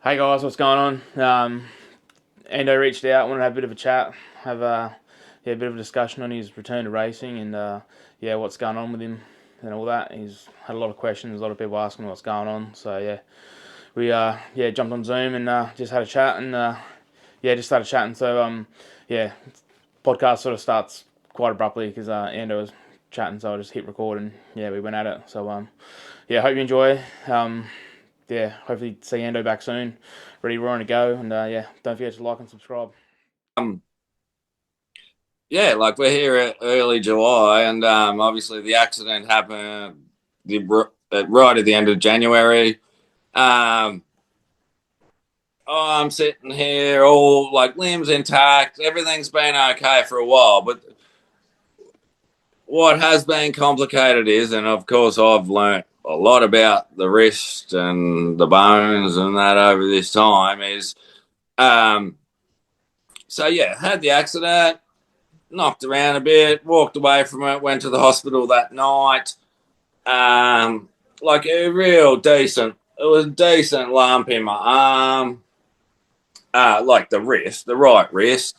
Hey guys, what's going on? Ando reached out, wanted to have a bit of a chat, have a bit of a discussion on his return to racing and what's going on with him and all that. He's had a lot of questions, a lot of people asking what's going on. So we jumped on Zoom and just had a chat and just started chatting. So podcast sort of starts quite abruptly because Ando was chatting, so I just hit record and we went at it. So hope you enjoy. Hopefully see Ando back soon, ready, roaring to go. And don't forget to like and subscribe. Um, yeah, like we're here at early July, and obviously the accident happened right at the end of January. Um, I'm sitting here, all like limbs intact, everything's been okay for a while, but what has been complicated is, and of course I've learnt a lot about the wrist and the bones and that over this time is, um, had the accident, knocked around a bit, walked away from it, went to the hospital that night. Like a real decent, it was a decent lump in my arm, like the wrist, the right wrist.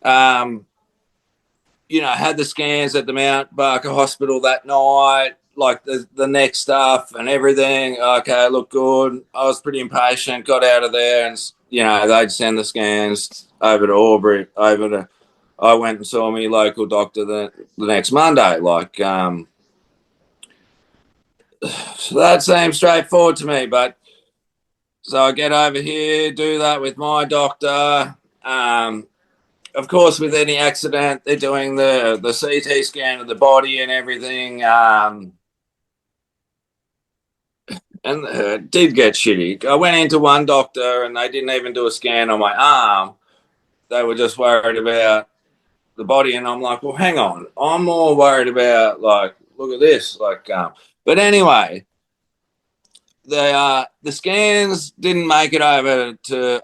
Um, had the scans at the Mount Barker Hospital that night, like the neck stuff and everything. Okay, looked good. I was pretty impatient, got out of there, and they'd send the scans over to Albury, over to. I went and saw my local doctor the next Monday. So that seems straightforward to me, but so I get over here, do that with my doctor. Um, of course, with any accident, they're doing the CT scan of the body and everything. And it did get shitty. I went into one doctor and they didn't even do a scan on my arm. They were just worried about the body, and I'm like, well, hang on, I'm more worried about like, look at this, But anyway, the scans didn't make it over to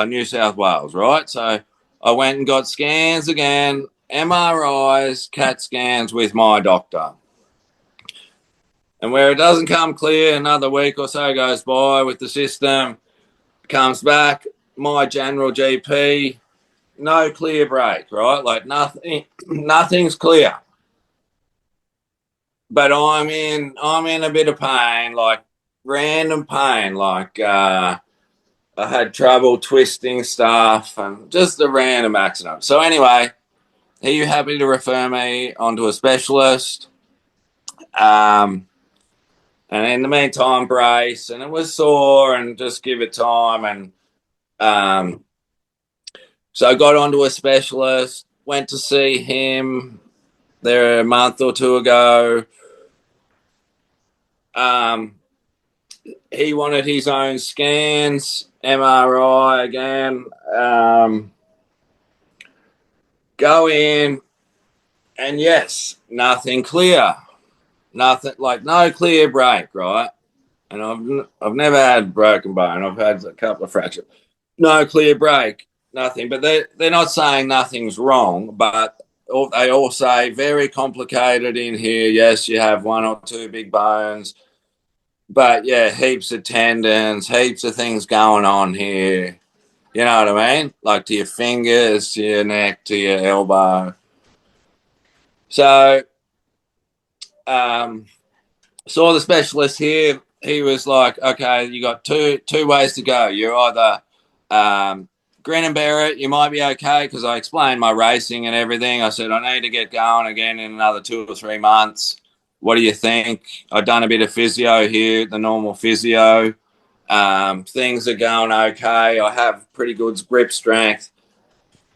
New South Wales, right? So I went and got scans again, MRIs, CAT scans with my doctor. And where it doesn't come clear, another week or so goes by with the system, comes back, my general GP, no clear break, right? Like nothing's clear. But I'm in a bit of pain, like random pain, I had trouble twisting stuff and just a random accident. So anyway, are you happy to refer me onto a specialist? Um, and in the meantime, brace, and it was sore, and just give it time. And um, so I got onto a specialist, went to see him there a month or two ago. Um, he wanted his own scans, MRI again. Go in, and yes, nothing clear, nothing, like no clear break, right? And I've never had broken bone. I've had a couple of fractures. No clear break, nothing. But they're not saying nothing's wrong, but they all say very complicated in here. Yes, you have one or two big bones, but yeah, heaps of tendons, heaps of things going on here. You know what I mean? Like to your fingers, to your neck, to your elbow. So um, saw the specialist here. He was like, "Okay, you got two ways to go. You're either grin and bear it. You might be okay," because I explained my racing and everything. I said I need to get going again in another 2 or 3 months. What do you think? I've done a bit of physio here, the normal physio. Things are going okay. I have pretty good grip strength,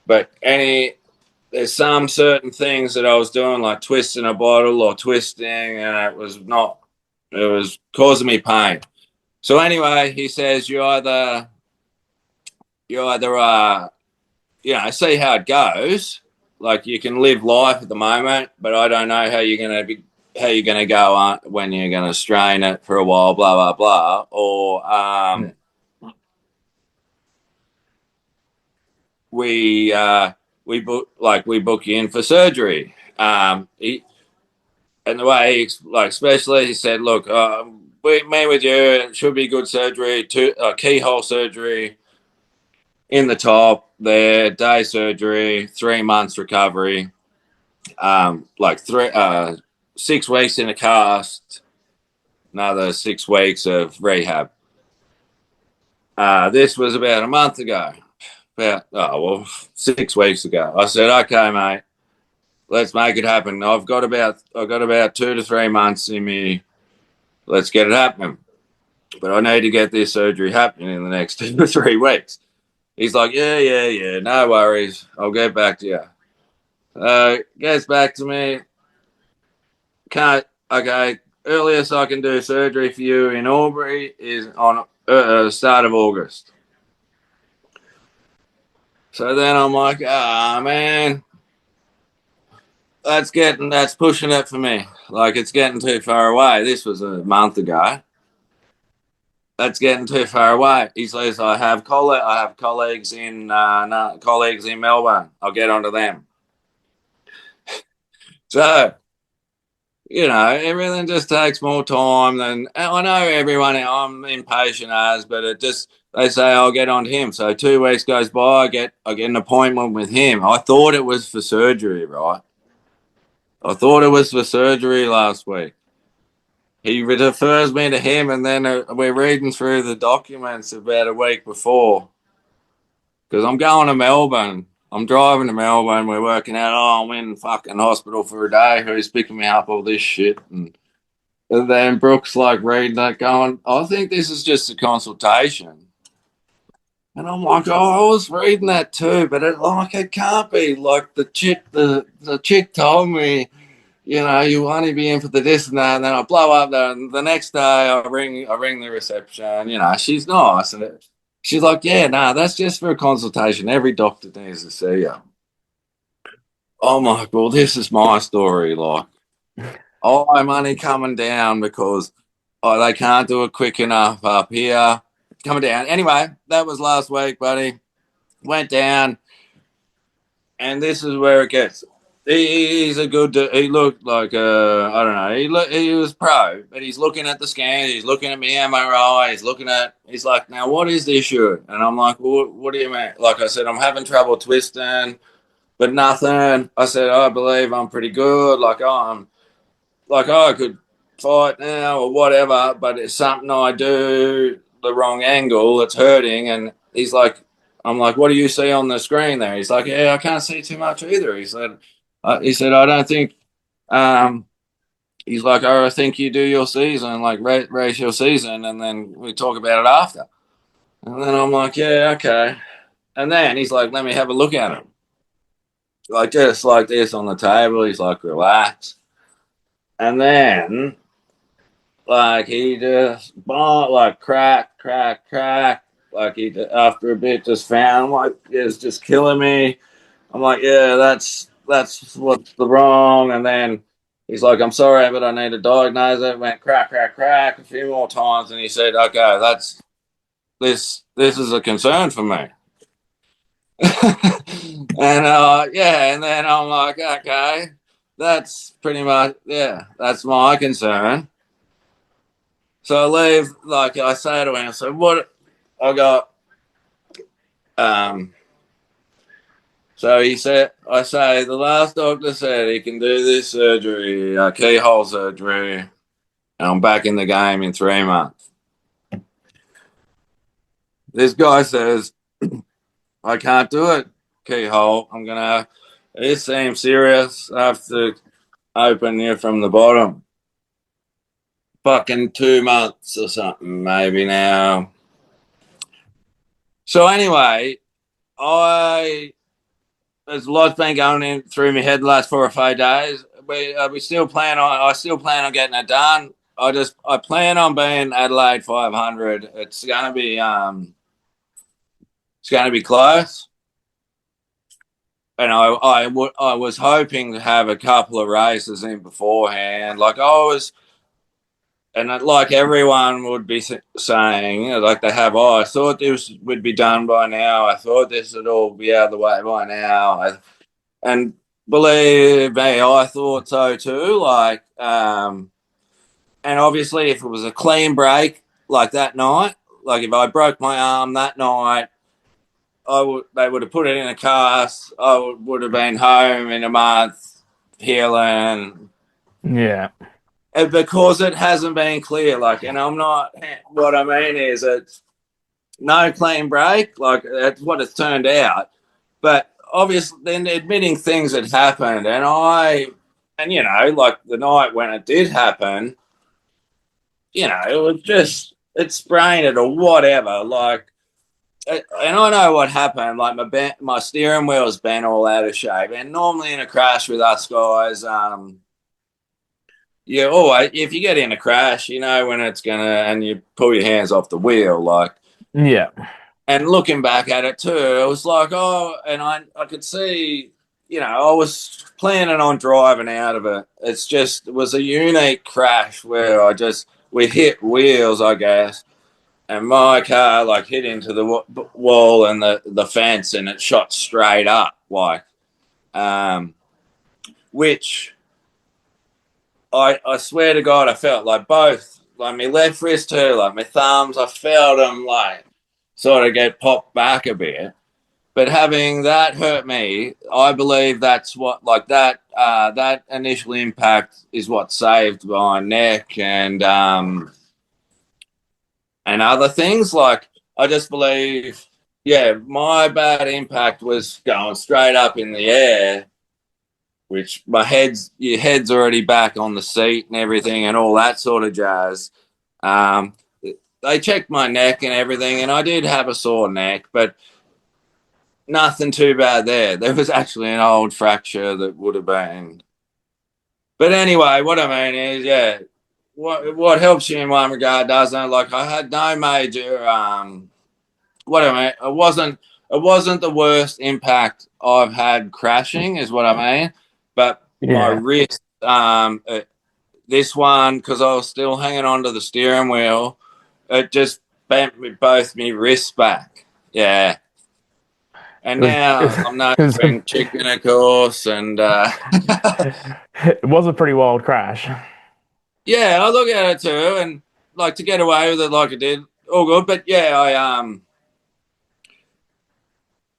but there's some certain things that I was doing, like twisting a bottle or twisting, and it was causing me pain. So anyway, he says you either see how it goes. Like you can live life at the moment, but I don't know how you're gonna go on when you're gonna strain it for a while, blah blah blah. Or Yeah. we book you in for surgery. And the way he, like, especially he said, look, me with you, it should be good surgery, keyhole surgery in the top there, day surgery, 3 months recovery, like 6 weeks in a cast, another 6 weeks of rehab. This was about a month ago, 6 weeks ago. I said, okay, mate, let's make it happen. I've got about 2 to 3 months in me. Let's get it happening. But I need to get this surgery happening in the next 2 to 3 weeks. He's like, yeah, no worries. I'll get back to you. Gets back to me. Can't, okay, earliest I can do surgery for you in Albury is on start of August. So then I'm like, man, that's pushing it for me. Like, it's getting too far away. This was a month ago. That's getting too far away. He says, I have colleagues in Melbourne. I'll get onto them. So, everything just takes more time than I know everyone. I'm impatient as, but they say I'll get on to him. So 2 weeks goes by, I get an appointment with him. I thought it was for surgery, right? I thought it was for surgery last week. He refers me to him, and then we're reading through the documents about a week before. Because I'm going to Melbourne. I'm driving to Melbourne. We're working out, I'm in fucking hospital for a day. Who's picking me up, all this shit. And then Brooke's like reading that going, I think this is just a consultation. And I'm like, I was reading that too, but it can't be. Like the chick told me, you only be in for the this and that, and then I blow up there. And the next day I ring the reception, she's nice. And she's like, yeah, that's just for a consultation. Every doctor needs to see you. I'm like, well, this is my story. Like, I'm only coming down because they can't do it quick enough up here. Coming down. Anyway, that was last week, buddy. Went down, and this is where it gets. He's a good. He looked like I don't know. He was pro, but he's looking at the scans. He's looking at me MRI. He's like, now what is the issue? And I'm like, well, what do you mean? Like I said, I'm having trouble twisting, but nothing. I said, I believe I'm pretty good. I could fight now or whatever, but it's something I do the wrong angle. It's hurting. And I'm like, what do you see on the screen there? He's like, yeah, I can't see too much either. He said, I don't think, he's like, I think you do your season, like race your season, and then we talk about it after. And then I'm like, yeah, okay. And then he's like, let me have a look at him. Like, just like this on the table. He's like, relax. And then, like, he just, crack. Like, after a bit, just found, like, it's just killing me. I'm like, yeah, that's what's the wrong. And then he's like, I'm sorry, but I need to diagnose it. Went crack a few more times. And he said, okay, this is a concern for me. And, and then I'm like, okay. That's pretty much, that's my concern. So I leave, like I say to him, so what I got, so I say, the last doctor said he can do this surgery, keyhole surgery, and I'm back in the game in 3 months. This guy says, I can't do it, keyhole. This seems serious. I have to open you from the bottom. Fucking 2 months or something, maybe now. So anyway, there's a lot's been going in through my head the last 4 or 5 days. I still plan on getting it done. I plan on being Adelaide 500. It's gonna be close. And I was hoping to have a couple of races in beforehand. Like everyone would be saying, like they have, I thought this would be done by now. I thought this would all be out of the way by now. And believe me, I thought so too. And obviously, if it was a clean break like that night, like if I broke my arm that night, they would have put it in a cast. I would have been home in a month, healing. Yeah. And because it hasn't been clear, like, and I'm not. What I mean is, it's no clean break. Like that's what it's turned out. But obviously, then admitting things had happened, and you know, like the night when it did happen, you know, it was just it sprained it or whatever. Like, and I know what happened. Like my steering wheel's been all out of shape, and normally in a crash with us guys, yeah, always if you get in a crash, you know when it's gonna, and you pull your hands off the wheel, like. Yeah. And looking back at it too, it was like, oh, and I could see, you know, I was planning on driving out of it. It was a unique crash where we hit wheels, I guess, and my car like hit into the wall and the fence, and it shot straight up, like, which I swear to God, I felt like both, like my left wrist too, like my thumbs, I felt them like sort of get popped back a bit. But having that hurt me, I believe that's what, like that initial impact is what saved my neck and other things. Like I just believe, yeah, my bad impact was going straight up in the air, which your head's already back on the seat and everything and all that sort of jazz. Um, they checked my neck and everything, and I did have a sore neck, but nothing too bad there. There was actually an old fracture that would have been. But anyway, what I mean is, yeah, what helps you in one regard doesn't. Like I had no major. What I mean, it wasn't the worst impact I've had crashing, is what I mean. But my Yeah. wrist, this one, because I was still hanging onto the steering wheel, it just bent both my wrists back. Yeah. And It now was, I'm no it was, spring chicken, of course. And it was a pretty wild crash. yeah, I look at it too, and like to get away with it like I did, all good. But yeah,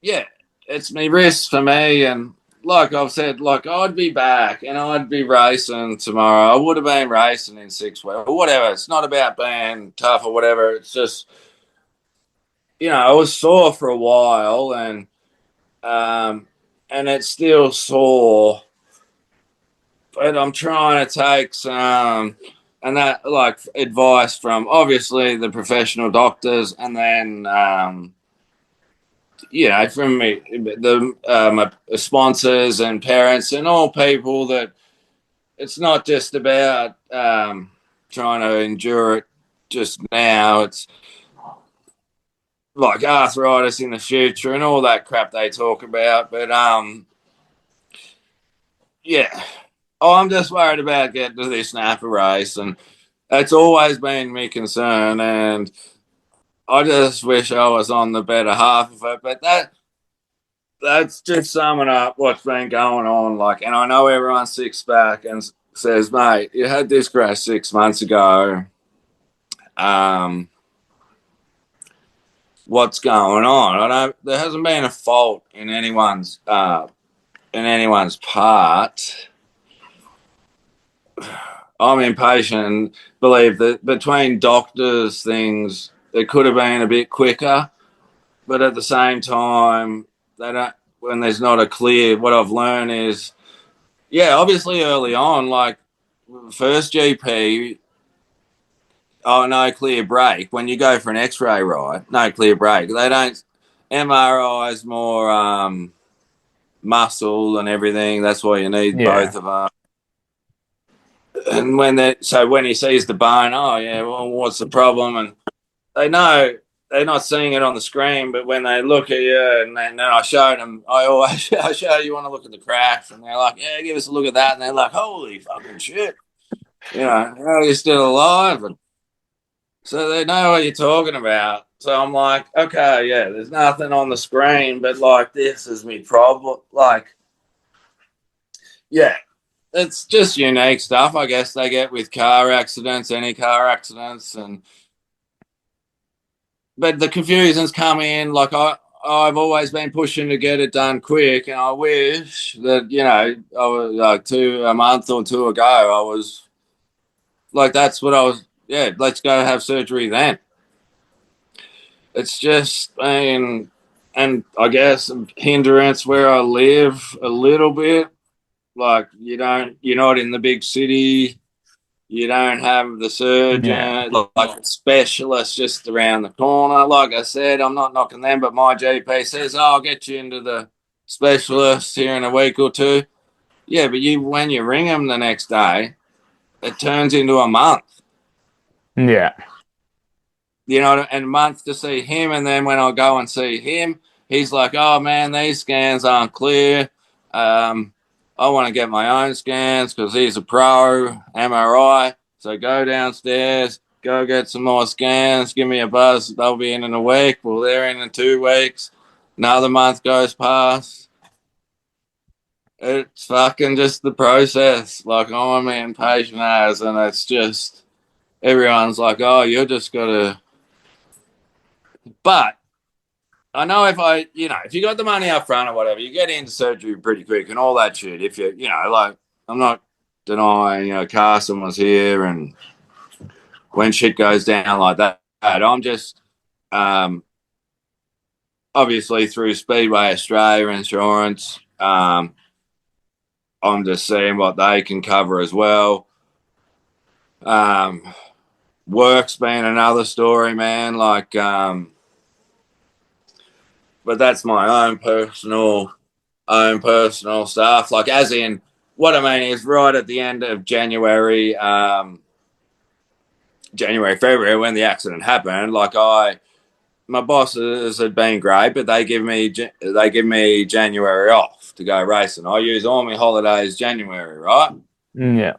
yeah, it's me wrist for me, and like I've said, like I'd be back and I'd be racing tomorrow. I would have been racing in 6 weeks or whatever. It's not about being tough or whatever. It's just, you know, I was sore for a while, um, and it's still sore. But I'm trying to take some and that like advice from obviously the professional doctors, and then from me the my sponsors and parents and all people that it's not just about trying to endure it just now. It's like arthritis in the future and all that crap they talk about. But yeah, I'm just worried about getting to this Napa race, and it's always been my concern, and I just wish I was on the better half of it. But that's just summing up what's been going on. Like, and I know everyone sits back and says, "Mate, you had this crash 6 months ago. Um, what's going on?" I don't. There hasn't been a fault in anyone's part. I'm impatient and believe that between doctors, things it could have been a bit quicker, but at the same time, they don't. When there's not a clear, what I've learned is, yeah, obviously early on, like first GP, oh no clear break. When you go for an X-ray, right, no clear break. They don't. MRI is more muscle and everything. That's why you need Yeah. both of them. And when he sees the bone, oh yeah, well, what's the problem? And they know they're not seeing it on the screen, but when they look at you, and then I showed them, I show you want to look at the crash, and they're like, yeah, give us a look at that, and they're like, holy fucking shit, you know, how are you still alive? And so they know what you're talking about. So I'm like, okay, yeah, there's nothing on the screen, but like this is me problem, like, yeah. it's just unique stuff, I guess they get with car accidents, any car accidents, but the confusions come in. Like I've always been pushing to get it done quick, and I wish that I was like a month or two ago. I was like, that's what I was. Yeah, let's go have surgery then. It's just been, and I guess hindrance where I live a little bit. Like you're not in the big city. You don't have the Yeah. surgeon, like a specialist just around the corner. Like I said, I'm not knocking them, but my GP says, I'll get you into the specialist here in a week or two. Yeah, but when you ring them the next day, it turns into a month. Yeah. And a month to see him. And then when I go and see him, he's like, oh man, these scans aren't clear. I want to get my own scans because he's a pro MRI. So go downstairs, go get some more scans, give me a buzz. They'll be in a week. Well, they're in 2 weeks. Another month goes past. It's fucking just the process. Like, I'm impatient as, and it's just, everyone's like, oh, you're just got to. But I know if you got the money up front or whatever, you get into surgery pretty quick and all that shit. If like, I'm not denying, Carson was here and when shit goes down like that, I'm just, obviously through Speedway Australia Insurance, I'm just seeing what they can cover as well. Work's been another story, man. Like, but that's my own personal stuff. Like, as in, what I mean is, right at the end of January, February, when the accident happened, like my bosses had been great, but they give me January off to go racing. I use all my holidays January, right? Yeah.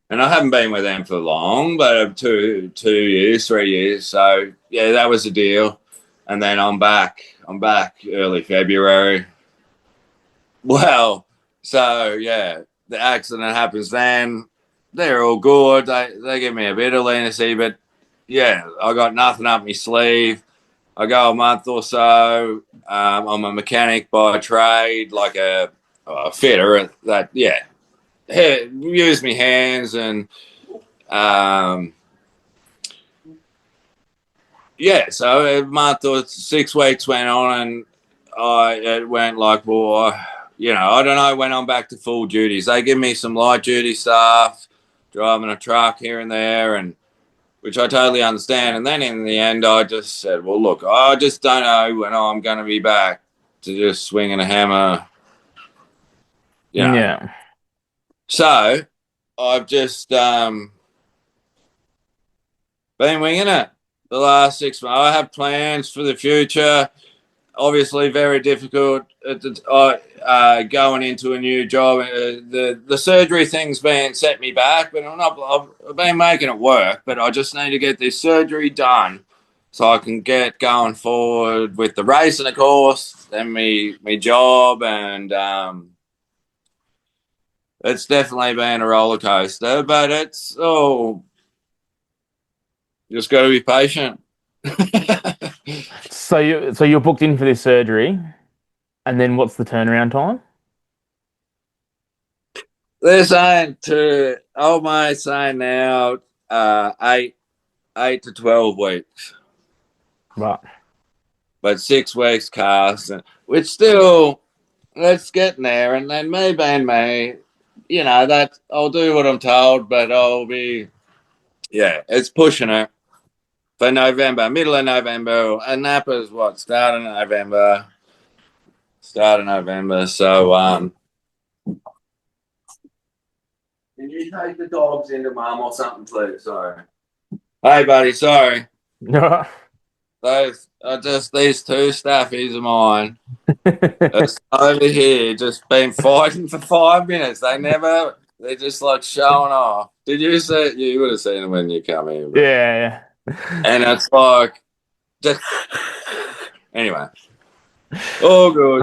And I haven't been with them for long, but 2 years, 3 years. So yeah, that was the deal. And then I'm back. I'm back early February. Well, so yeah, the accident happens then. They're all good. They give me a bit of leniency, but yeah, I got nothing up my sleeve. I go a month or so. I'm a mechanic by trade, like a fitter. That yeah, use my hands and yeah. So a month or 6 weeks went on, and it went like, well, I don't know when I'm back to full duties. They give me some light duty stuff, driving a truck here and there, and which I totally understand. And then in the end, I just said, well, look, I just don't know when I'm going to be back to just swinging a hammer, Yeah. So I've just been winging it the last 6 months. I have plans for the future. Obviously, very difficult going into a new job. The surgery thing's been set me back, but I've been making it work. But I just need to get this surgery done so I can get going forward with the racing, of course, then me job, and it's definitely been a roller coaster. But it's just got to be patient. So you're booked in for this surgery, and then what's the turnaround time? They're saying to old mate saying now 8 to 12 weeks, Right. but 6 weeks cast, which still let's get there, and then me being me, that I'll do what I'm told, but I'll be it's pushing it for November, middle of November, and Napa's start of November. So can you take the dogs into mum or something, please? Sorry. Hey, buddy. Sorry. Those are just these two staffies of mine. It's over here, just been fighting for 5 minutes. They're just like showing off. Did you see? You would have seen them when you come in. Yeah. And it's like, just anyway, all good.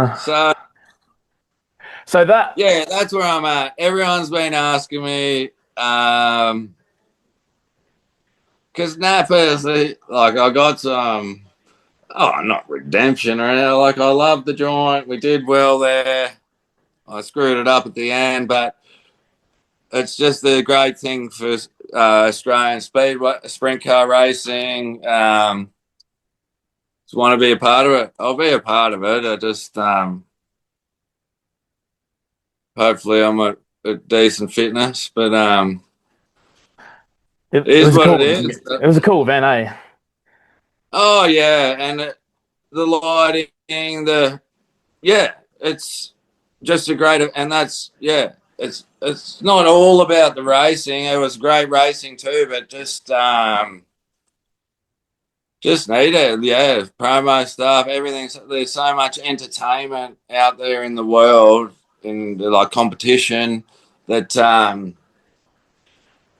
So that, yeah, that's where I'm at. Everyone's been asking me, because Napa's like I got some, oh, not redemption or anything. Like I love the joint. We did well there. I screwed it up at the end, but it's just a great thing for Australian speedway, sprint car racing. Just want to be a part of it. I'll be a part of it. I just hopefully I'm a decent fitness, but it, it it is was a what it cool, is. it was a cool event, eh? Oh yeah, and the lighting, yeah, it's just a great, and that's yeah, it's not all about the racing. It was great racing too, but just need it, yeah. Promo stuff, everything. There's so much entertainment out there in the world, in like competition, that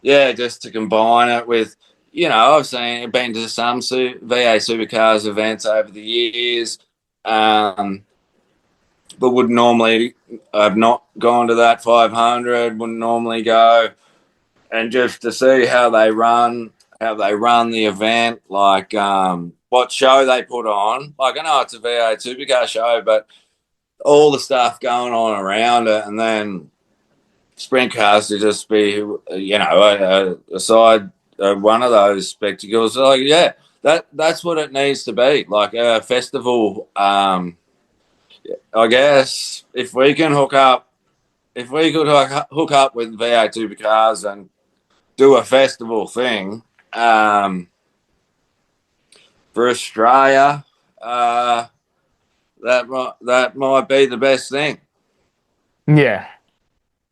yeah, just to combine it with, I've been to some VA Supercars events over the years, but would normally, I've not gone to that 500. Wouldn't normally go, and just to see how they run the event, like what show they put on. Like I know it's a V8 supercar show, but all the stuff going on around it, and then sprint cars to just be, a side one of those spectacles. Like yeah, that's what it needs to be, like a festival. I guess if we can hook up, if we could hook up with V8 supercars and do a festival thing for Australia, that might be the best thing. Yeah,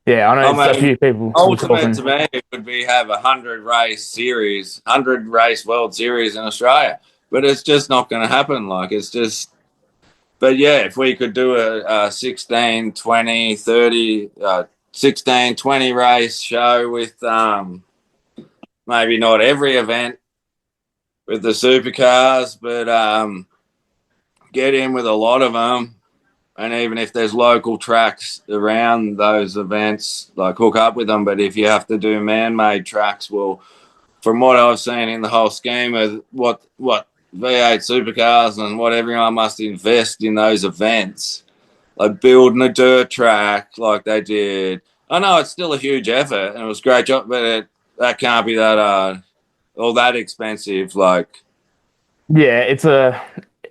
yeah. I know I it's a mean, few people were ultimate talking. to me would be have 100 race World Series in Australia, but it's just not going to happen. Like it's just, but yeah, if we could do a 16, 20, 30, 16, 20 race show with maybe not every event with the supercars, but get in with a lot of them. And even if there's local tracks around those events, like hook up with them. But if you have to do man-made tracks, well, from what I've seen in the whole scheme of what V8 supercars and what everyone must invest in those events, like building a dirt track like they did. I know it's still a huge effort and it was a great job, but that can't be that all that expensive. Like, Yeah, it's a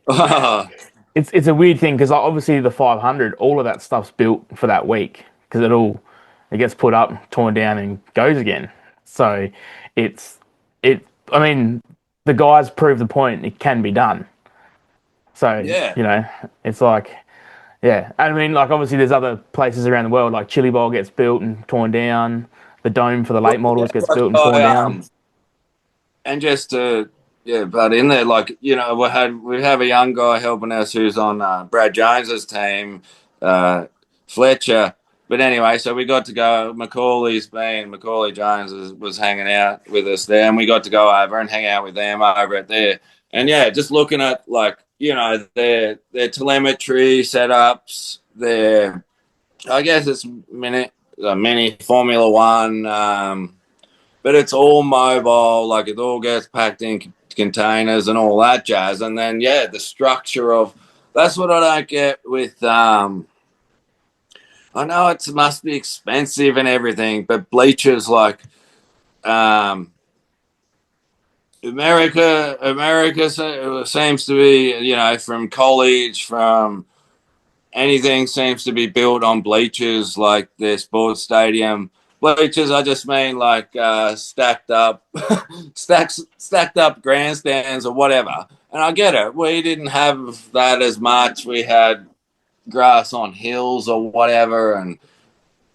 oh, it's a weird thing because obviously the 500, all of that stuff's built for that week because it gets put up, torn down, and goes again. So it's it. I mean, the guys prove the point it can be done. So yeah. it's like yeah. I mean, like obviously there's other places around the world like Chili Bowl gets built and torn down. The dome for the late Yeah, models gets like built and torn down. and just to but in there, like we have a young guy helping us who's on Brad Jones's team, Fletcher. But anyway, so we got to go. Macaulay Jones was hanging out with us there, and we got to go over and hang out with them over at there. And yeah, just looking at like their telemetry setups, their I guess it's mini Formula One. But it's all mobile, like it all gets packed in containers and all that jazz. And then, yeah, the structure of that's what I don't get with. I know it must be expensive and everything, but bleachers like um, America seems to be, from college, from anything seems to be built on bleachers like their sports stadium. Bleachers, I just mean like stacked up, stacked up grandstands or whatever. And I get it. We didn't have that as much. We had grass on hills or whatever, and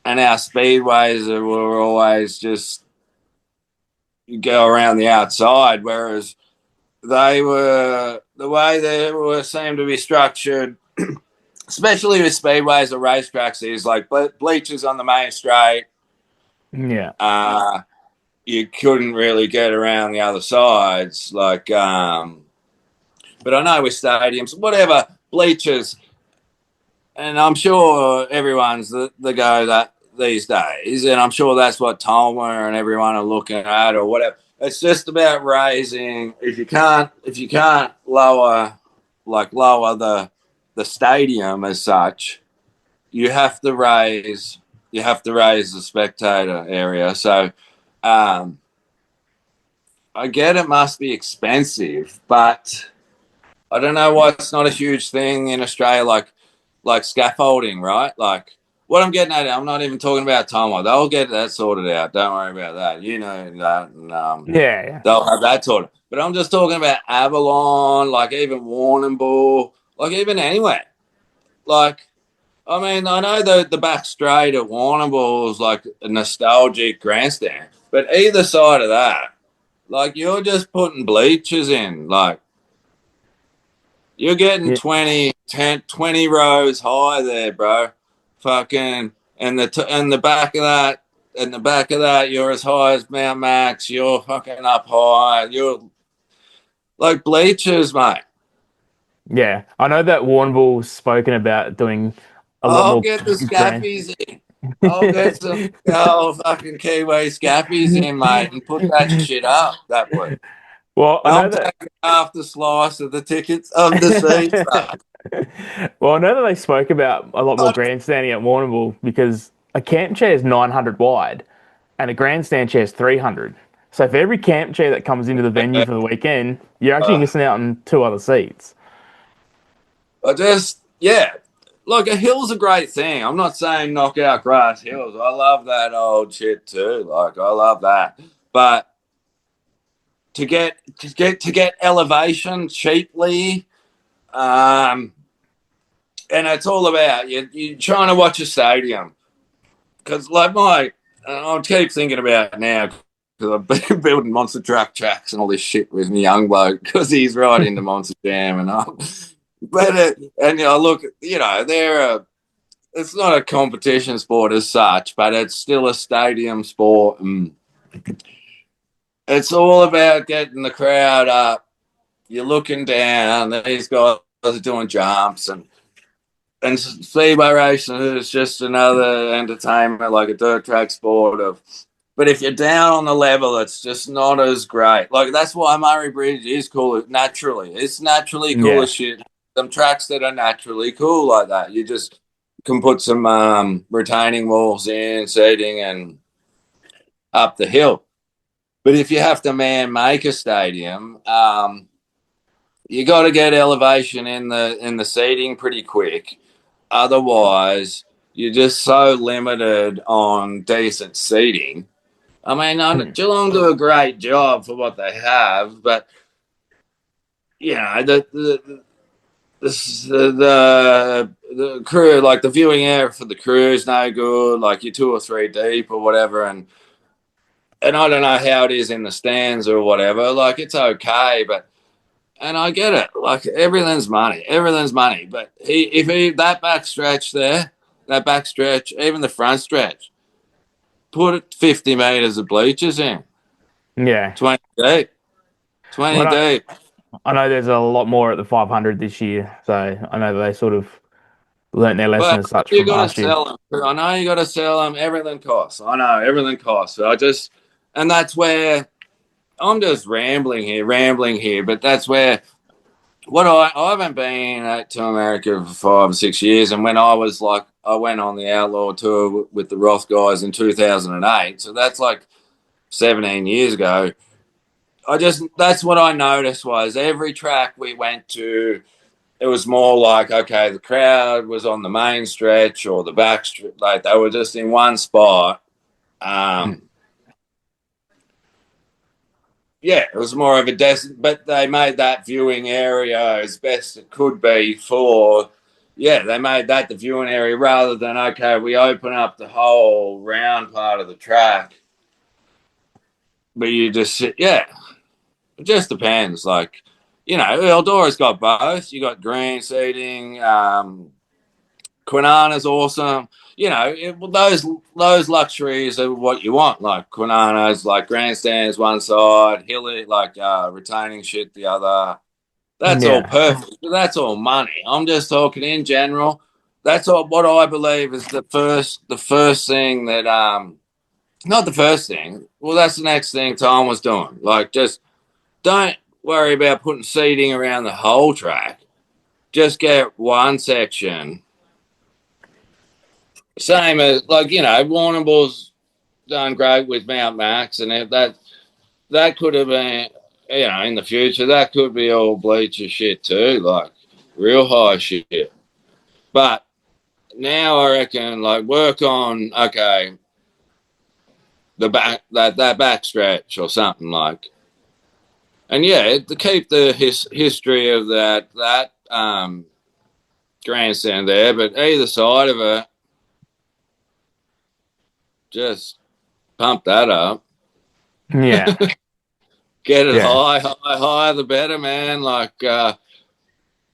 our speedways were always just you go around the outside. Whereas they were the way they were seemed to be structured, especially with speedways or racetracks, is like bleachers on the main straight. Yeah. You couldn't really get around the other sides. Like, but I know with stadiums, whatever bleachers, and I'm sure everyone's the go that these days, and I'm sure that's what Tolmer and everyone are looking at or whatever. It's just about raising. If you can't lower the stadium as such, you have to raise the spectator area. So um, I get it must be expensive, but I don't know why it's not a huge thing in Australia, like scaffolding, right? Like what I'm getting at, I'm not even talking about Tomo. They'll get that sorted out. Don't worry about that. You know that, and Yeah, they'll have that sorted. But I'm just talking about Avalon, like even Warrnambool, like even anywhere. Like I mean, I know the back straight at Warrnambool is like a nostalgic grandstand, but either side of that, like you're just putting bleachers in, like you're getting yeah, 20 rows high there, bro. Fucking and the back of that, and the back of that, you're as high as Mount Max. You're fucking up high. You're like bleachers, mate. yeah. I know that Warrnambool's spoken about doing a lot I'll more get the grand. scappies in. I'll get some fucking Kiwi scappies in, mate, and put that shit up that way. Well, I know I'm that. taking half the slice of the tickets of the seats, mate. Well, I know that they spoke about a lot more grandstanding at Warrnambool because a camp chair is 900 wide and a grandstand chair is 300. So for every camp chair that comes into the venue for the weekend, you're actually Uh, missing out on two other seats. yeah. Look, a hill's a great thing. I'm not saying knock out grass hills. I love that old shit too. Like I love that. But to get elevation cheaply, um, and it's all about you trying to watch a stadium because like I'll keep thinking about it now because I've been building monster truck tracks and all this shit with my young bloke because he's right into Monster Jam and all. But and look, they're it's not a competition sport as such, but it's still a stadium sport, and it's all about getting the crowd up. You're looking down; these guys are doing jumps, and speedway racing is just another entertainment, like a dirt track sport. But if you're down on the level, it's just not as great. Like that's why Murray Bridge is cool naturally. It's naturally cool Yeah. as shit. Some tracks that are naturally cool like that. You just can put some retaining walls in, seating, and up the hill. But if you have to man make a stadium, you got to get elevation in the seating pretty quick. Otherwise, you're just so limited on decent seating. I mean, Hmm. Geelong do a great job for what they have, but the crew, like the viewing area for the crew is no good. Like you're 2 or 3 deep or whatever, and I don't know how it is in the stands or whatever. Like it's okay, but and I get it. Like everything's money. But if he that back stretch there, that back stretch, even the front stretch, put 50 meters of bleachers in, Yeah. 20 deep, Well, 20 deep. I know there's a lot more at the 500 this year, so I know that they sort of learnt their lesson But as such you from got to last year. sell them. I know you got to sell them. Everything costs. I know everything costs. So and that's where I'm just rambling here. But that's where I haven't been to America for 5 or 6 years, and when I went on the Outlaw tour with the Roth guys in 2008, so that's like 17 years ago. That's what I noticed was every track we went to, it was more like okay, the crowd was on the main stretch or the back stretch, like they were just in one spot. Hmm. Um, yeah, it was more of a but they made that viewing area as best it could be for. Yeah, they made that the viewing area rather than okay, we open up the whole round part of the track, but you just sit. Yeah, it just depends. Like, Eldora's got both. You got green seating. Quinana's awesome. Those luxuries are what you want. Like Quinana's, like grandstands one side, hilly like retaining shit the other. That's all Yeah. perfect. That's all money. I'm just talking in general. that's what I believe is the first thing that not the first thing. Well, that's the next thing Tom was doing. Like, just don't worry about putting seating around the whole track. Just get one section. Same as, like, Warrnambool's done great with Mount Max, and that could have been, in the future, that could be all bleacher shit too, like real high shit. But now I reckon, like, work on, okay, the back, that back stretch or something, like, and yeah, to keep the history of that grandstand there, but either side of it, just pump that up. Yeah. Get it Yeah. higher the better, man. Like,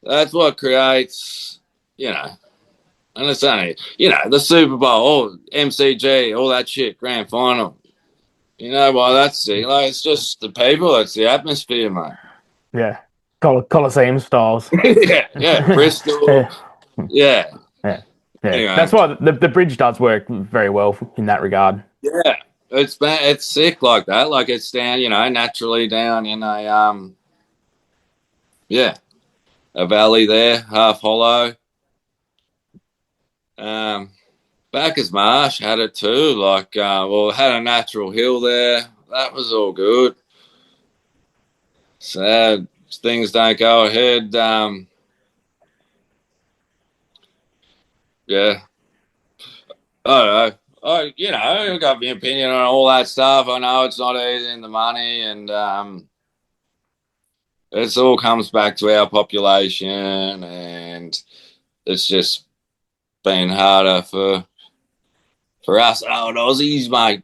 that's what creates, and it's only, the Super Bowl, MCG, all that shit, grand final. You know why that's it? Like, it's just the people, it's the atmosphere, mate. Yeah. Coliseum styles. yeah, Bristol, yeah. Yeah. Yeah. Anyway, That's why the bridge does work very well in that regard. yeah, it's sick like that. Like, it's down, naturally down in a valley there, half hollow. Bacchus Marsh had it too. Like, had a natural hill there. That was all good. Sad things don't go ahead. Yeah, I don't know. I've got my opinion on all that stuff. I know it's not easy in the money, and it all comes back to our population, and it's just been harder for us old Aussies, mate.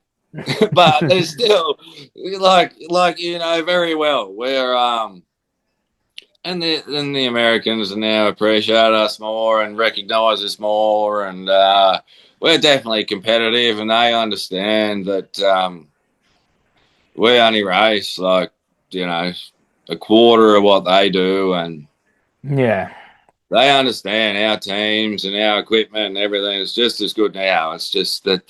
But there's still, like very well. We're and the Americans now appreciate us more and recognise us more, and we're definitely competitive, and they understand that we only race like a quarter of what they do, and Yeah. they understand our teams and our equipment and everything is just as good now. It's just that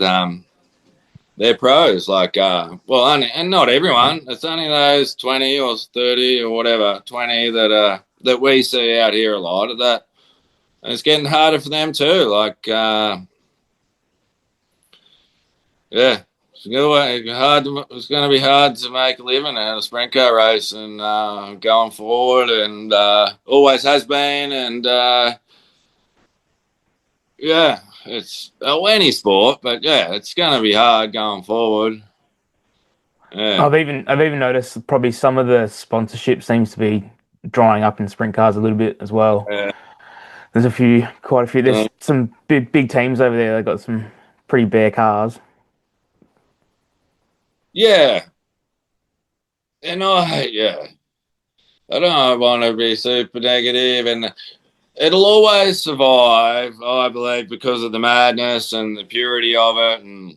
they're pros, like, and not everyone. It's only those 20 or 30 or whatever, 20 that we see out here a lot of that. And it's getting harder for them too. Like, yeah, it's going to be hard to make a living out of sprint car racing going forward, and always has been. And yeah, it's any sport, but yeah, it's going to be hard going forward. Yeah. I've even noticed probably some of the sponsorship seems to be drying up in sprint cars a little bit as well. Yeah. There's quite a few. There's some big teams over there. They've got some pretty bare cars. Yeah. And I don't want to be super negative, and it'll always survive, I believe, because of the madness and the purity of it, and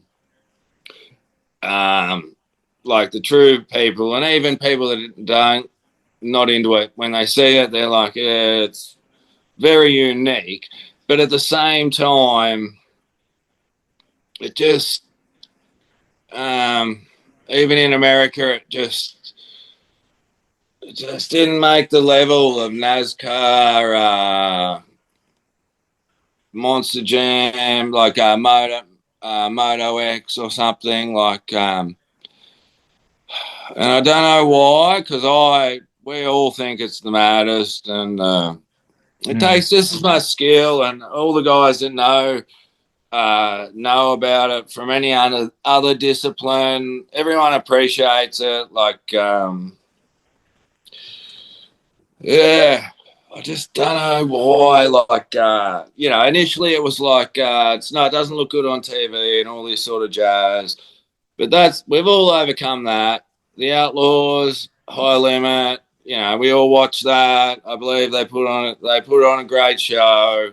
like the true people, and even people that not into it, when they see it, they're like, yeah, it's very unique. But at the same time, it just, even in America, it just didn't make the level of NASCAR, Monster Jam, like Moto X or something, like, and I don't know why, because we all think it's the maddest, and it takes just as much skill, and all the guys that know about it from any other discipline. Everyone appreciates it. Like, yeah, I just don't know why. Like, initially it was like, it doesn't look good on TV and all this sort of jazz. But we've all overcome that. The Outlaws, High Limit, we all watch that. I believe they put on a great show.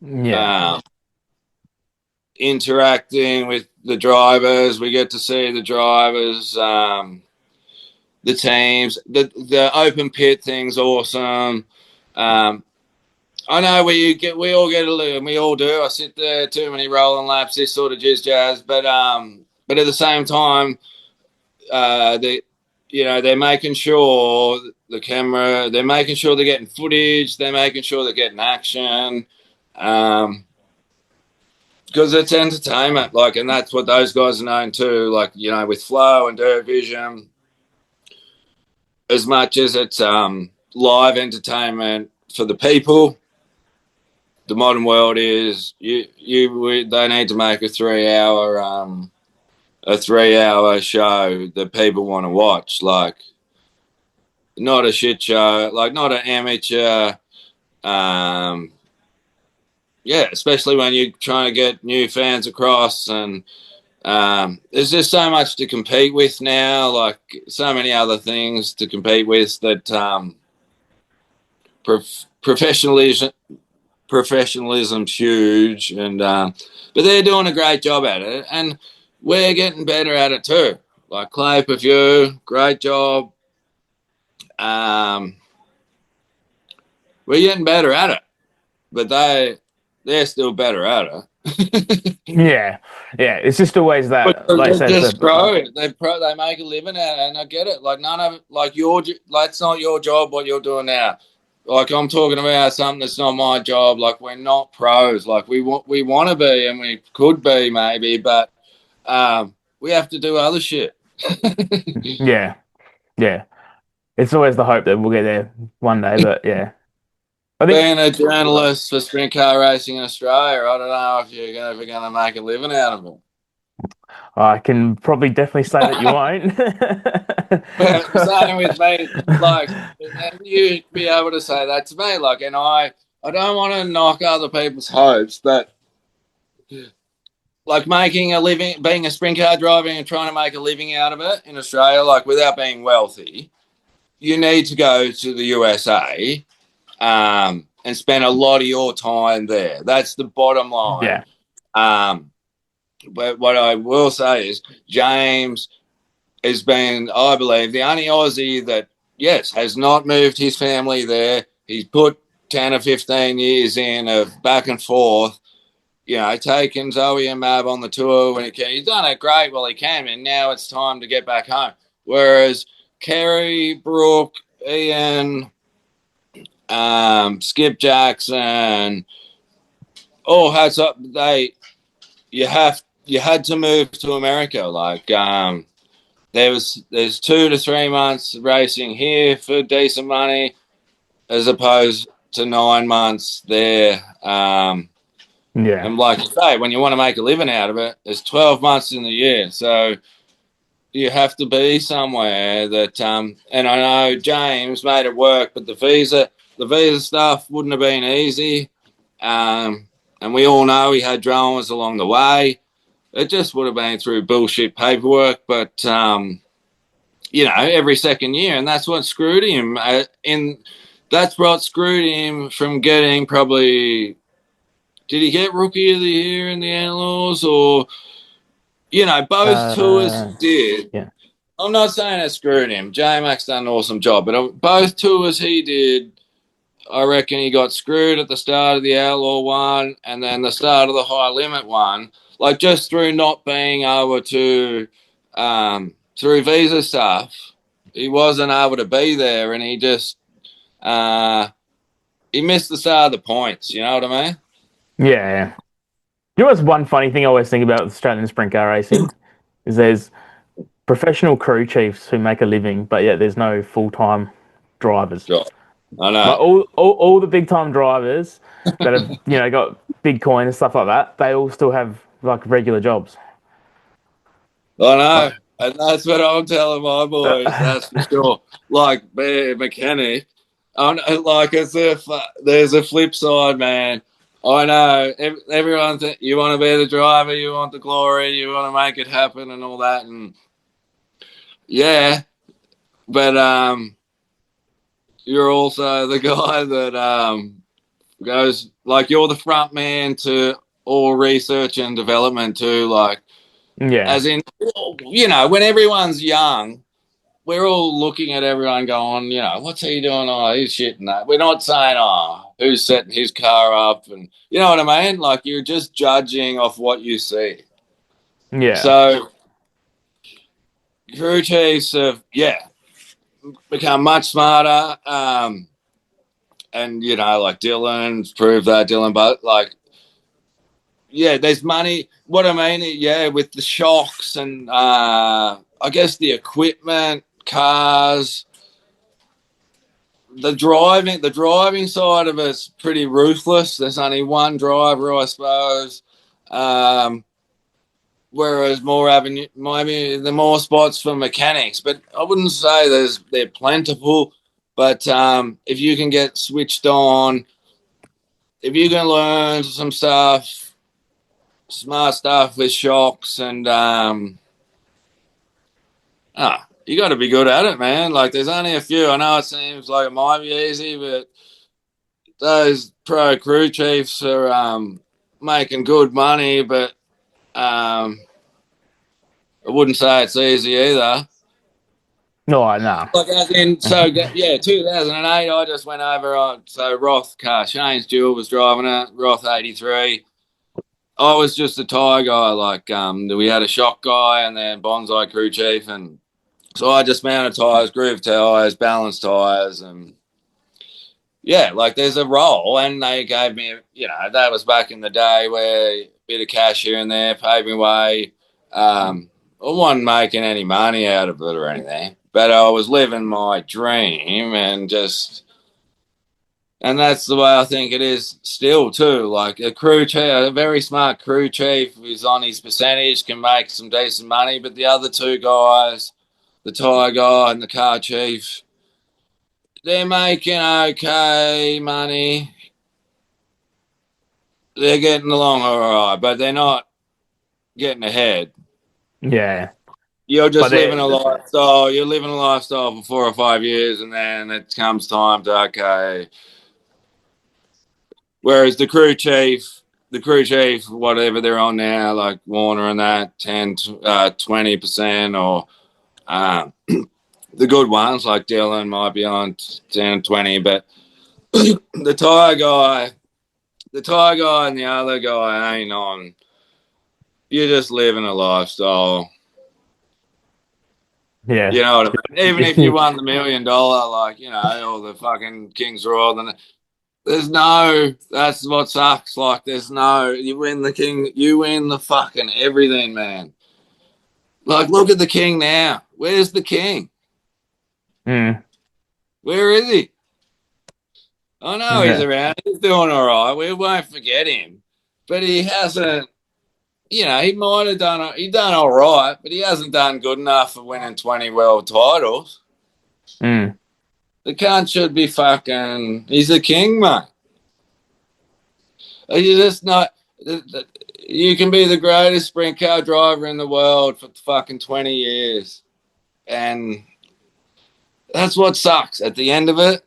Yeah. Interacting with the drivers, we get to see the drivers, the teams. The open pit thing's awesome. I know we all get a little, we all do. I sit there, too many rolling laps, this sort of jazz. But at the same time, they, they're making sure the camera, they're making sure they're getting footage, they're making sure they're getting action, because it's entertainment. Like, and that's what those guys are known too. Like, with Flow and Dirt Vision, as much as it's live entertainment for the people. The modern world is they need to make a 3 hour show that people want to watch, like not a shit show, like not an amateur. Yeah, especially when you're trying to get new fans across, and there's just so much to compete with now, like so many other things to compete with that professionalism's huge, and but they're doing a great job at it, and we're getting better at it too. Like Clay Pavue, great job. We're getting better at it, but they're still better at it. Yeah, yeah. It's just always that, But like I they're said, it's just pro. They make a living at it, and I get it. Like none of like it's not your job what you're doing now. Like I'm talking about something that's not my job. Like we're not pros. Like we want to be, and we could be maybe, but we have to do other shit. yeah, yeah. It's always the hope that we'll get there one day, but yeah. I think Being a journalist for sprint car racing in Australia, I don't know if you're ever going to make a living out of it. I can probably definitely say that you won't. But same with me, like, and you be able to say that to me, like, and I don't want to knock other people's hopes, but like making a living, being a sprint car driver and trying to make a living out of it in Australia, like without being wealthy, you need to go to the USA and spend a lot of your time there. That's the bottom line. Yeah. But what I will say is James has been, I believe, the only Aussie that, yes, has not moved his family there. He's put 10 or 15 years in of back and forth, taking Zoe and Mab on the tour when he can. He's done it great while he can, and now it's time to get back home. Whereas Kerry, Brooke, Ian, Skip Jackson, all hats up. You had to move to America. Like there's 2 to 3 months racing here for decent money, as opposed to 9 months there. Yeah. And like you say, when you want to make a living out of it, there's 12 months in the year, so you have to be somewhere that. And I know James made it work, but the visa stuff wouldn't have been easy. And we all know he had dramas along the way. It just would have been through bullshit paperwork, but every second year, and that's what screwed him. That's what screwed him from getting probably. Did he get Rookie of the Year in the Outlaws, or both tours he did? Yeah. I'm not saying it screwed him. J-Max done an awesome job, but both tours he did, I reckon he got screwed at the start of the Outlaw one and then the start of the High Limit one, like just through not being able to, through visa stuff, he wasn't able to be there, and he just, he missed the start of the points, you know what I mean? Yeah. You know what's one funny thing I always think about Australian sprint car racing is there's professional crew chiefs who make a living, but yet there's no full-time drivers. Sure. I Like know. all the big-time drivers that have got big coin and stuff like that, they all still have like regular jobs. I know. Like, And that's what I'm telling my boys, that's for sure. Like, being a mechanic, like as if there's a flip side, man. I know everyone you want to be the driver, you want the glory, you want to make it happen and all that, and yeah, but you're also the guy that goes, like, you're the front man to all research and development too, like, yeah, as in, when everyone's young, we're all looking at everyone going, what's he doing? Oh, he's shitting that. We're not saying, oh, who's setting his car up, and you know what I mean. Like you're just judging off what you see. Yeah. So crew chiefs have become much smarter. And you know, like Dylan's proved that Dylan, but like, yeah, there's money. What I mean, yeah, with the shocks and I guess the equipment, cars, the driving side of it's pretty ruthless. There's only one driver, I suppose. Whereas more avenue, maybe the more spots for mechanics, but I wouldn't say they're plentiful. But if you can get switched on, if you can learn some stuff, smart stuff with shocks, and you got to be good at it, man. Like there's only a few. I know it seems like it might be easy, but those pro crew chiefs are making good money, but I wouldn't say it's easy either. No, no. Like as in, so yeah, 2008. I just went over on Roth car. Shane's Jewel was driving it. Roth 83. I was just a tyre guy. Like we had a shock guy and then bonsai crew chief, and so I just mounted tyres, groove tyres, balanced tyres, and yeah, like there's a role, and they gave me, you know, that was back in the day where a bit of cash here and there, paved me way. I wasn't making any money out of it or anything, but I was living my dream and that's the way I think it is still too. Like a crew chief, a very smart crew chief who's on his percentage can make some decent money, but the other two guys, the tyre guy and the car chief, they're making okay money. They're getting along all right, but they're not getting ahead. Yeah. You're just But living they, a lifestyle. You're living a lifestyle for 4 or 5 years, and then it comes time to okay. Whereas the crew chief, whatever they're on now, like Warner and that, 10, 20%, or the good ones like Dylan might be on 10, 20, but the tire guy and the other guy ain't on. You're just living a lifestyle. yeah. You know what I mean? Even if you won the $1 million, like, you know, or the fucking King's Royal, then that's what sucks. Like, you win the King, you win the fucking everything, man. Like, look at the King now. Where's the King? Mm. Where is he? I know he's Yeah. around. He's doing all right. We won't forget him. But he hasn't, you know, he might have done all right, but he hasn't done good enough for winning 20 world titles. Mm. The cunt should be fucking, he's a king, mate. You just not, you can be the greatest sprint car driver in the world for fucking 20 years. And that's what sucks. At the end of it,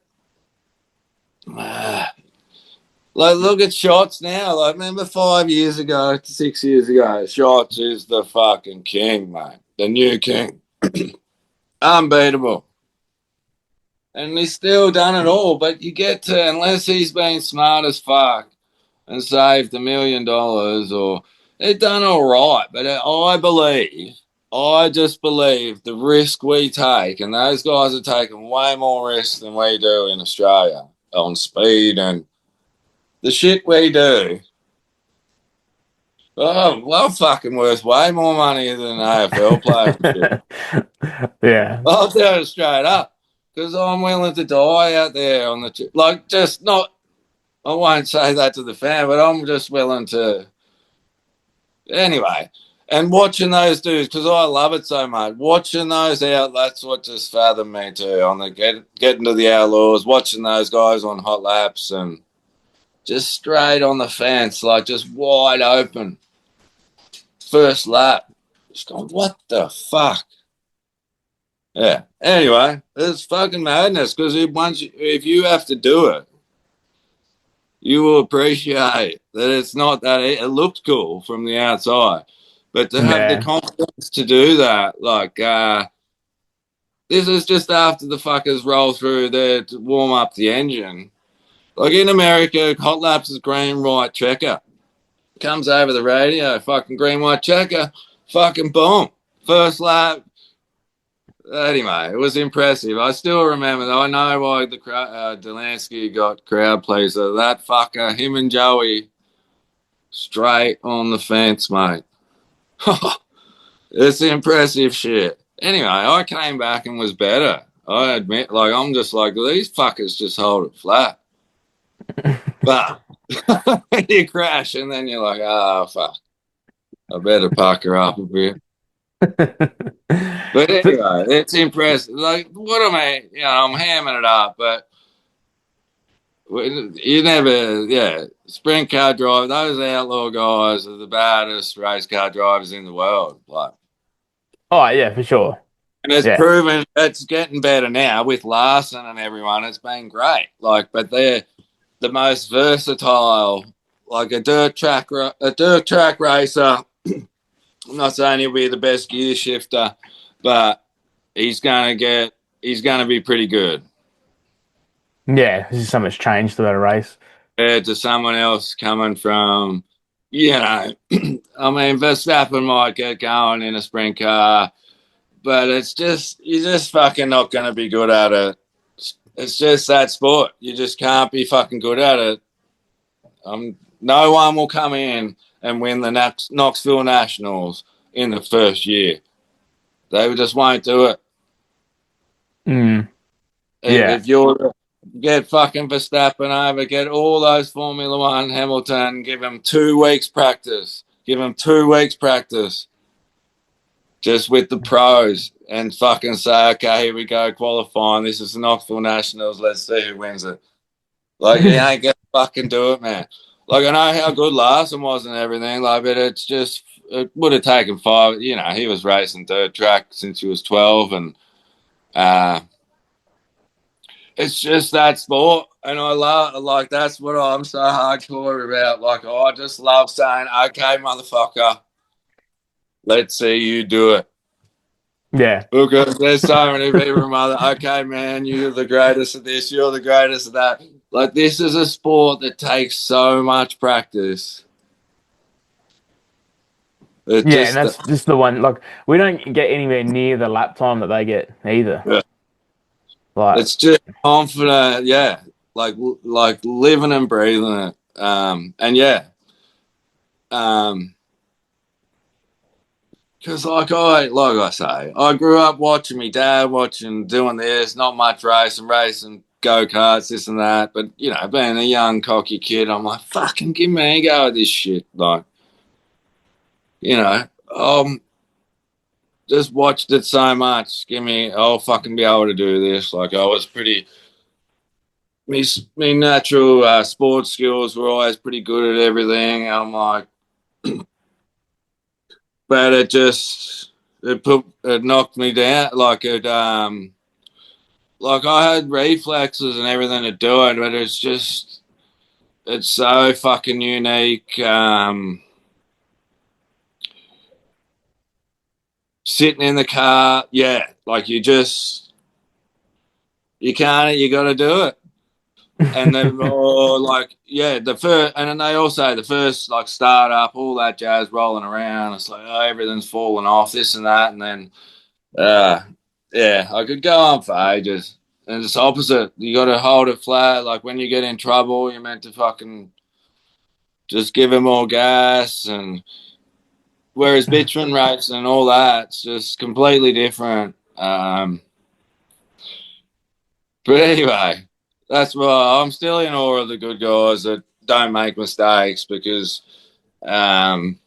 like, look at Shots now. Like, remember 5 years ago, 6 years ago, Shots is the fucking king, mate. The new king. Unbeatable. And he's still done it all. But you get to, unless he's been smart as fuck and saved $1 million, or they've done all right. But I just believe the risk we take, and those guys are taking way more risk than we do in Australia on speed and the shit we do. Oh, well, fucking worth way more money than an AFL player. Yeah. I'll tell you straight up, because I'm willing to die out there on the like. Just not. I won't say that to the fan, but I'm just willing to. Anyway, and watching those dudes, because I love it so much. Watching those out, that's what just fathomed me too. On the getting to the Outlaws, watching those guys on hot laps and just straight on the fence, like just wide open. First lap. Just going, what the fuck? Yeah. Anyway, it's fucking madness because if you have to do it, you will appreciate that it's not that it looks cool from the outside, but to have the Yeah. confidence to do that, like this is just after the fuckers roll through there to warm up the engine. Like in America, hot laps is green, white, checker. Comes over the radio, fucking green, white, checker, fucking boom. First lap. Anyway, it was impressive. I still remember. I know why the Delansky got crowd pleaser. That fucker, him and Joey, straight on the fence, mate. It's impressive shit. Anyway, I came back and was better. I admit, like, I'm just like, these fuckers just hold it flat. But you crash and then you're like, oh, fuck. I better pucker up a bit. But anyway, it's impressive. Like, what am I, I'm hamming it up, but you never, sprint car drive, those outlaw guys are the baddest race car drivers in the world. Like, Oh yeah, for sure. and it's Yeah. proven it's getting better now with Larson and everyone. It's been great. Like, but they're the most versatile. Like a dirt track racer. I'm not saying he'll be the best gear shifter, but he's gonna be pretty good. Yeah, this is so much changed about a race. Compared to someone else coming from, I mean, Verstappen might get going in a sprint car, but it's just you're just fucking not gonna be good at it. It's just that sport. You just can't be fucking good at it. No one will come in and win the Knoxville Nationals in the first year. They just won't do it. Mm. Yeah. If you're get fucking Verstappen over, get all those Formula One, Hamilton, give him 2 weeks practice. Give him 2 weeks practice just with the pros and fucking say, okay, here we go, qualifying. This is the Knoxville Nationals. Let's see who wins it. Like, he ain't gonna fucking do it, man. Like, I know how good Larson was and everything, like, but it's just, it would have taken 5. He was racing dirt track since he was 12, and it's just that sport. And I love, like, that's what I'm so hardcore about. Like, I just love saying, okay, motherfucker, let's see you do it. Yeah. Because there's so many people, mother, okay, man, you're the greatest at this, you're the greatest at that. Like, this is a sport that takes so much practice. It Yeah, and just, that's just the one. Like, we don't get anywhere near the lap time that they get either. yeah. Like, It's just confident, yeah. Like living and breathing it. And yeah. Because like I say, I grew up watching me dad doing this, not much racing go-karts, this and that. But being a young cocky kid, I'm like, fucking give me a go at this shit. Like, just watched it so much. I'll fucking be able to do this. Like, I was pretty. Me natural sports skills were always pretty good at everything. I'm like, but it knocked me down. Like I had reflexes and everything to do it, but it's so fucking unique. Sitting in the car, yeah, like you can't, you got to do it. And then, the first, and then they all say the first, like, start up, all that jazz rolling around. It's like, oh, everything's falling off, this and that. And then, I could go on for ages. And it's opposite. You got to hold it flat. Like, when you get in trouble, you're meant to fucking just give it more gas. And whereas bitumen racing and all that, it's just completely different. But anyway, that's why I'm still in awe of the good guys that don't make mistakes because, 30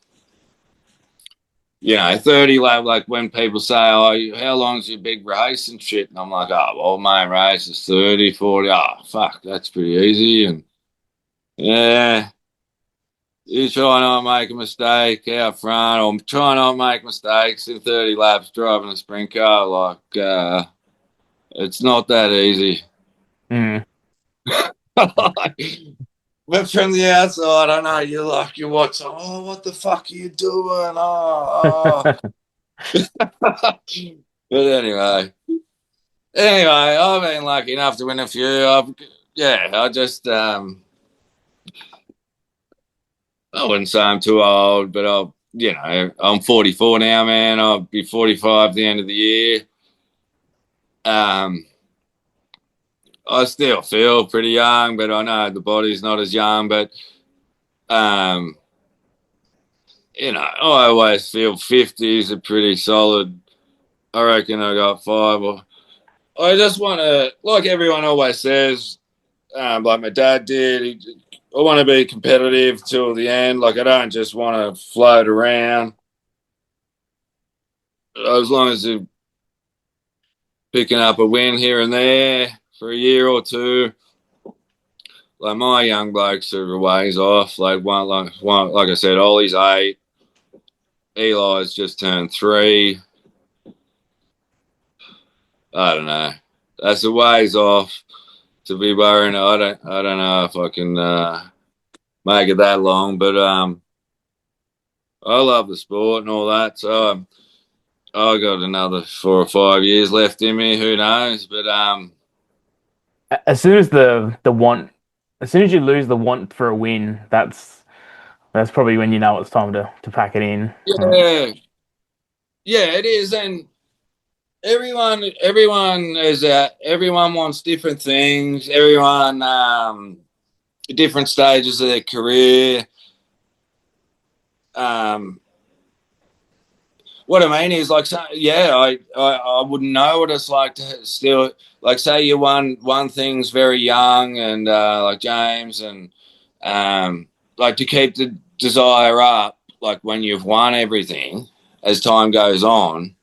lap, like when people say, oh, how long's your big race and shit? And I'm like, oh, well, main race is 30, 40. Oh, fuck, that's pretty easy. And yeah, you try not make a mistake out front or try not make mistakes in 30 laps driving a sprint car. Like, it's not that easy. mm. But from the outside, I know you're watching. Oh, what the fuck are you doing? Oh. But anyway, I've been lucky enough to win a few. yeah, I wouldn't say I'm too old, but I'm 44 now, man. I'll be 45 at the end of the year. Um, I still feel pretty young, but I know the body's not as young. But um, I always feel 50s are pretty solid. I reckon I got five. Or I just want to, like everyone always says, like my dad did. I want to be competitive till the end. Like I don't just want to float around. As long as you're picking up a win here and there for a year or two. Like my young blokes are a ways off. Like I said, Ollie's 8. Eli's just turned 3. I don't know. That's a ways off to be worrying. I don't know if I can make it that long, but I love the sport and all that. So I got another 4 or 5 years left in me. Who knows? But As soon as the want, as soon as you lose the want for a win, that's probably when you know it's time to pack it in. yeah, yeah, it is. And everyone wants different things. Everyone different stages of their career. Um, what I mean is like, so, yeah, I wouldn't know what it's like to still like say you one thing's very young and like James and like to keep the desire up like when you've won everything as time goes on.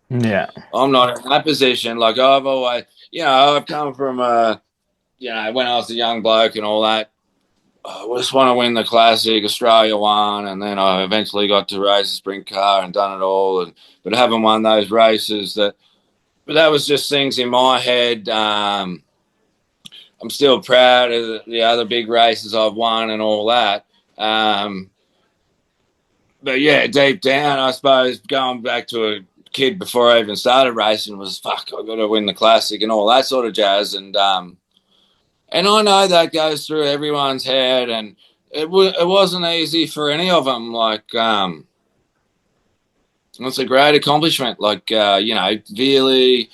Yeah, I'm not in that position. Like I've always, I've come from when I was a young bloke and all that. I just want to win the classic Australia one, and then I eventually got to race a sprint car and done it all, but haven't won those races. But that was just things in my head. I'm still proud of the other big races I've won and all that. Um, but yeah, deep down, I suppose going back to a kid before I even started racing was fuck. I got to win the classic and all that sort of jazz, and I know that goes through everyone's head, and it wasn't easy for any of them. Like, it's a great accomplishment. Like, Veely,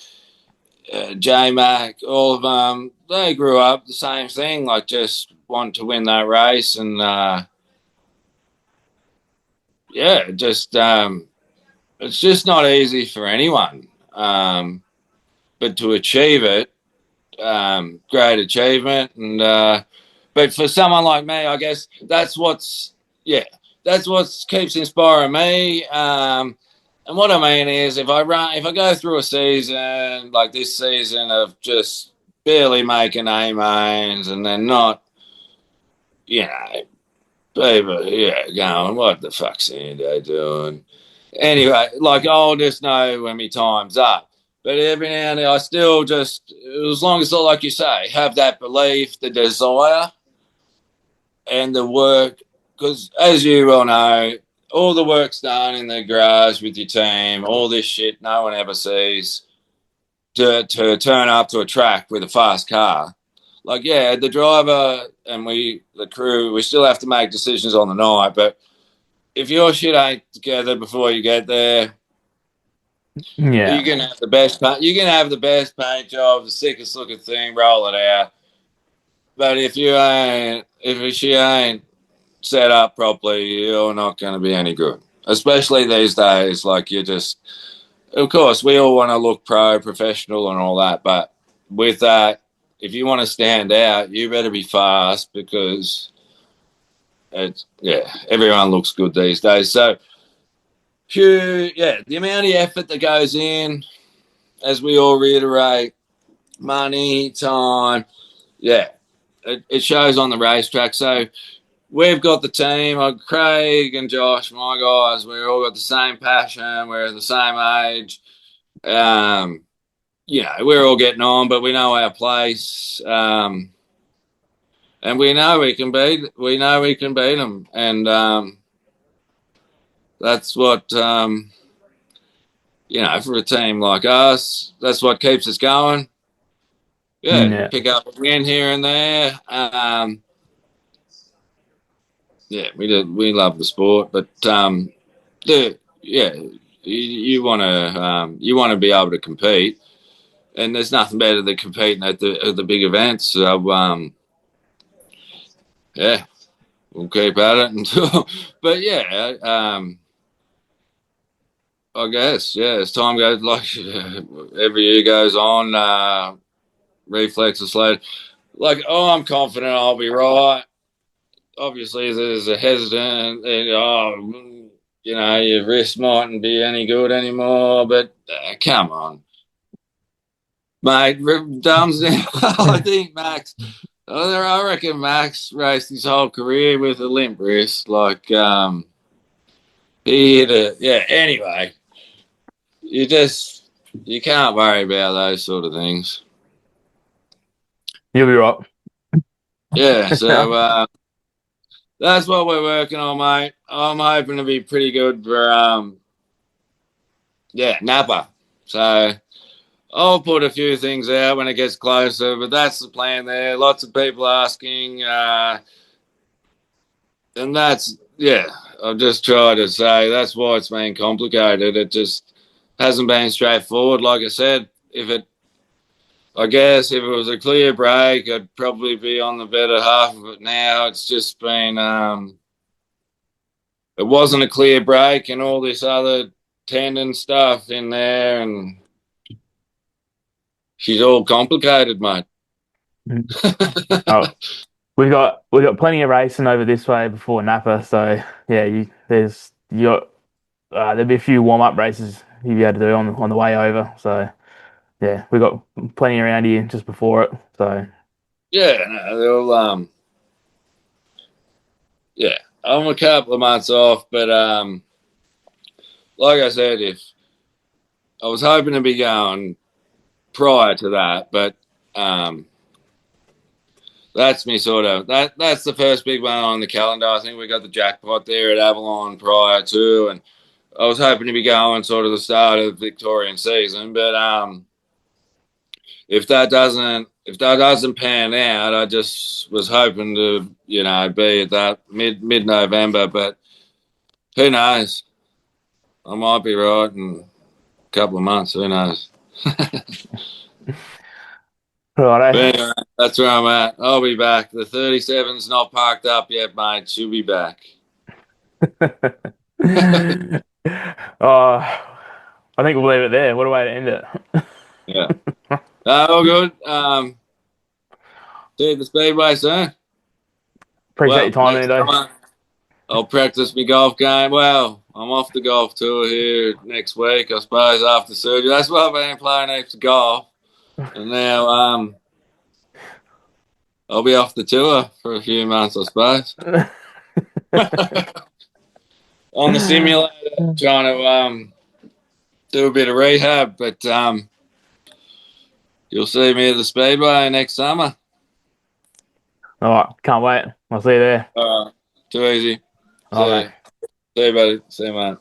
J Mac, all of them, they grew up the same thing. Like, just want to win that race, and yeah, just it's just not easy for anyone. But to achieve it, great achievement, and but for someone like me, I guess that's what keeps inspiring me. And what I mean is, if I go through a season like this season of just barely making A mains, and then not, you know, people, going, what the fuck's Ando doing? Anyway, like I'll just know when my time's up. But every now and then, I still just, as long as, like you say, have that belief, the desire, and the work. Because as you well know, all the work's done in the garage with your team, all this shit no one ever sees to turn up to a track with a fast car. Like, yeah, the driver and the crew, we still have to make decisions on the night. But if your shit ain't together before you get there, you yeah, can have the best. You can have the best paint job, the sickest looking thing, roll it out. But if she ain't set up properly, you're not going to be any good. Especially these days, like of course, we all want to look professional and all that. But with that, if you want to stand out, you better be fast because everyone looks good these days. So, the amount of effort that goes in, as we all reiterate, money, time, yeah, it shows on the racetrack. So we've got the team, Craig and Josh, my guys, we've all got the same passion, we're the same age. We're all getting on, but we know our place. And we can beat them. And that's what, for a team like us, that's what keeps us going. Yeah. pick up a win here and there. We love the sport, but you want to be able to compete, and there's nothing better than competing at the big events. So we'll keep at it until. But I guess as time goes, like every year goes on, reflexes slow. Like, I'm confident I'll be right. Obviously, there's a hesitant, and, your wrist mightn't be any good anymore, but come on, mate. Thumbs down. I think Max, I reckon Max raced his whole career with a limp wrist. Like, he hit it. Yeah, anyway, you can't worry about those sort of things. You'll be right. Yeah, so that's what we're working on, mate. I'm hoping to be pretty good for Napa. So I'll put a few things out when it gets closer, but that's the plan there. Lots of people asking, and I'll just try to say that's why it's been complicated. It just hasn't been straightforward. Like I said, if it was a clear break, I'd probably be on the better half of it now. It's just been, it wasn't a clear break and all this other tendon stuff in there, and she's all complicated, mate. Oh, we've got plenty of racing over this way before Napa, so yeah, there'll be a few warm up races you'll be able to do on the way over. So yeah, we've got plenty around here just before it. So they'll I'm a couple of months off, but like I said, if I was hoping to be going prior to that, but that's me sort of that's the first big one on the calendar. I think we got the jackpot there at Avalon prior to, and I was hoping to be going sort of the start of the Victorian season, but if that doesn't pan out, I just was hoping to be at that mid November, but who knows? I might be right in a couple of months. Who knows? right, Anyway, that's where I'm at. I'll be back. The 37's not parked up yet, mate. She'll be back. I think we'll leave it there. What a way to end it. Yeah. All good. See you at the Speedway soon. Appreciate your time, Ando. I'll practice my golf game. Well, I'm off the golf tour here next week, I suppose, after surgery. That's why I've been playing heaps of golf. And now I'll be off the tour for a few months, I suppose. On the simulator, trying to do a bit of rehab, but you'll see me at the Speedway next summer. All right, can't wait. I'll see you there. All right, too easy. All right. See you, buddy. See you, mate.